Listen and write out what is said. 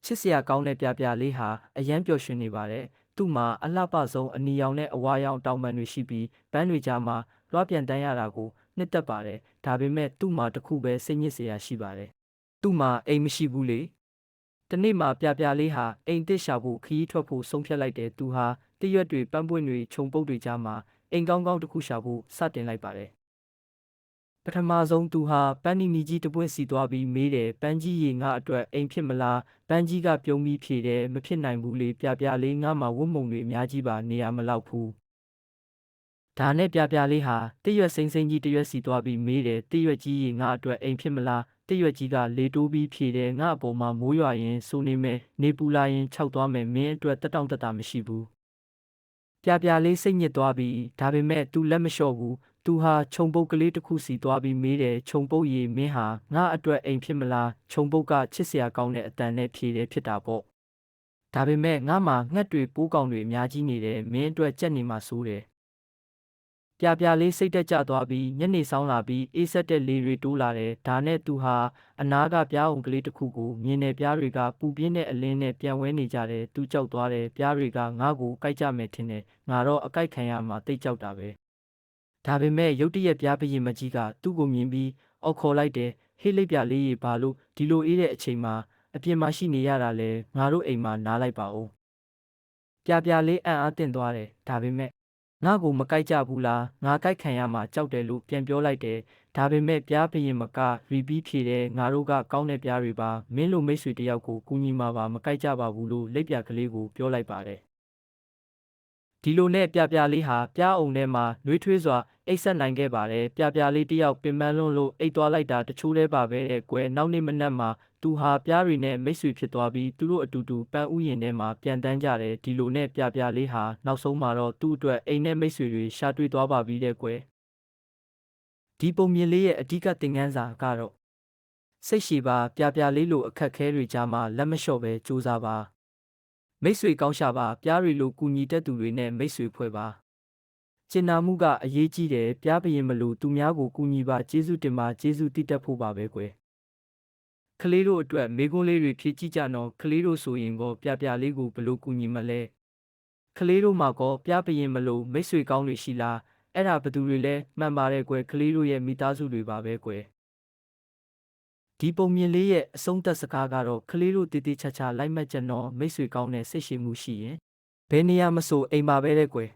ချစ်စရာကောင်းတဲ့ပြပြလေးဟာအယမ်းပျော်ရွှင်နေပါတယ်။သူ့မှာအလှပဆုံးအနီရောင်နဲ့အဝါရောင်တောင်ပံတွေရှိပြီးပန်းတွေကြားမှာလွှားပြန်တန်းရတာကိုနှစ်သက်ပါတယ်။ဒါပေမဲ့သူ့မှာတစ်ခုပဲစိတ်ညစ်စရာရှိပါတယ်။သူ့မှာအိမ်မရှိဘူးလေ။တနေ့မှာပြပြလေးဟာအိမ်တစ်ရှာဖို့ခရီးထွက်ဖို့ဆုံးဖြတ်လိုက်တယ်။သူဟာတရွက်တွေပန်းပွင့်တွေခြုံပုတ်တွေကြားမှာအိမ်ကောင်းကောင်းတစ်ခုရှာဖို့စတင်လိုက်ပါတယ်။ပထမဆုံးသူဟာပန်းနီနီကြီးတစ်ပွင့်စီသွားပြီးမေးတယ်ပန်းကြီးရေငါအတွက်အိမ်ဖြစ်မလားပန်းကြီးကပြုံးပြီးဖြေတယ်မဖြစ်နိုင်ဘူးလေပြပြလေးငါမှာဝတ်မုံတွေအများကြီးပါနေရမလောက်ဘူးဒါနဲ့ပြပြလေးဟာတရွက်စိမ့်စိမ့်ကြီးတရွက်စီသွားပြီးမေးတယ်တရွက်ကြီးရေငါအတွက်အိမ်ဖြစ်မလားတရွက်ကြီးကလေတိုးပြီးဖြေတယ်ငါအပေါ်မှာမိုးရွာရင်စိုးနေမယ်နေပူလာရင်ခြောက်သွားမယ်မင်းအတွက်တက်တောင့်တက်တာမရှိဘူးပြပြလေးစိတ်ညစ်သွားပြီးဒါပေမဲ့သူလက်မလျှော့ဘူးသူဟာခြုံပုတ်ကလေးတစ်ခုစီသွားပြီးမေးတယ်ခြုံပုတ်ရေမင်းဟာငါအတွက်အိမ်ဖြစ်မလားခြုံပုတ်ကချစ်စရာကောင်းတဲ့အတန်နဲ့ဖြေတယ်ဖြစ်တာပေါ့ဒါပေမဲ့ငါမှာငှက်တွေပိုးကောင်တွေအများကြီးနေတယ်မင်းအတွက်ကြက်နေမှာစိုးတယ်ပြပြလေးစိတ်တက်ကြသွားပြီးညနေဆောင်လာပြီးအေးဆက်တဲ့လေတွေတိုးလာတယ်ဒါနဲ့သူဟာအနားကပြားအောင်ကလေးတစ်ခုကိုမြင်တဲ့ပြားတွေကပူပြင်းတဲ့အလင်းနဲ့ပြန်ဝဲနေကြတယ်သူကြောက်သွားတယ်ပြားတွေကငါ့ကိုကိုက်ကြမယ်ထင်တယ်ငါတော့အကိုက်ခံရမှာတိတ်ကြောက်တာပဲဒါပေမဲ့ရုတ်တရက်ပြားပရင်မကြီးကသူ့ကိုမြင်ပြီးအော်ခေါ်လိုက်တယ်ဟေးလိပ်ပြလေးရေဘာလို့ဒီလိုအေးတဲ့အချိန်မှာအပြင်မှာရှိနေရတာလဲငါတို့အိမ်မှာနားလိုက်ပါဦးပြပြလေးအံ့အားသင့်သွားတယ်ဒါပေမဲ့ငါ့ကိုမကိုက်ကြဘူးလားငါကိုက်ခံရမှာကြောက်တယ်လို့ပြန်ပြောလိုက်တယ်ဒါပေမဲ့ပြားပရင်မကရီပြီးဖြေတယ်ငါတို့ကကောင်းတဲ့ပြားတွေပါမင်းလိုမိတ်ဆွေတယောက်ကိုကူညီမှာပါမကိုက်ကြပါဘူးလို့လိပ်ပြကလေးကိုပြောလိုက်ပါတယ်ဒီလိုနဲ့ပြပြလေးဟာပြားအုံထဲမှာနှွေးထွေးစွာအိတ်ဆက်နိုင်ခဲ့ပါတယ်ပြပြလေးတယောက်ပင်ပန်းလွန်းလို့အိတ်သွားလိုက်တာတချို့လဲပါပဲတဲ့ကွယ်နောက်နေ့မနက်မှာသူဟာပြားတွေနဲ့မိတ်ဆွေဖြစ်သွားပြီးသူတို့အတူတူပန်းဥယျာဉ်ထဲမှာပြန်တန်းကြတယ်ဒီလိုနဲ့ပြပြလေးဟာနောက်ဆုံးမှာတော့သူ့အတွက်အိမ်နဲ့မိတ်ဆွေတွေရှာတွေ့သွားပါပြီတဲ့ကွယ်ဒီပုံမြင်လေးရဲ့အဓိကသင်ခန်းစာကတော့စိတ်ရှည်ပါပြပြလေးလိုအခက်ခဲတွေကြားမှာလက်မလျှော့ပဲစူးစမ်းပါမိတ်ဆွေကောင်းရှာပါပြားတွေလိုကူညီတတ်သူတွေနဲ့မိတ်ဆွေဖွဲ့ပါကျင်နာမှုကအရေးကြီးတယ်ပြားပရင်မလို့သူများကိုကူညီပါကျေးဇူးတင်ပါကျေးဇူးတည်တတ်ဖို့ပါပဲကွယ်ကလေးတို့အတွက်မေးခွန်းလေးတွေဖြေကြည့်ကြနော်ကလေးတို့ဆိုရင်ကောပြပြလေးကိုဘယ်လိုကူညီမလဲကလေးတို့မှာကောပြားပရင်မလို့မိတ်ဆွေကောင်းတွေရှိလားအဲ့ဒါဘယ်သူတွေလဲမှန်ပါတယ်ကွယ်ကလေးတို့ရဲ့မိသားစုတွေပါပဲကွယ်ဒီပုံမြင်လေးရဲ့အဆုံးသတ်စကားကတော့ကလေးတို့တည်တည်ချာချာလိုက်မှတ်ချက်နော်မိတ်ဆွေကောင်းတဲ့စိတ်ရှိမှုရှိရင်ဘယ်နေရာမဆိုအိမ်ပါပဲတဲ့ကွယ်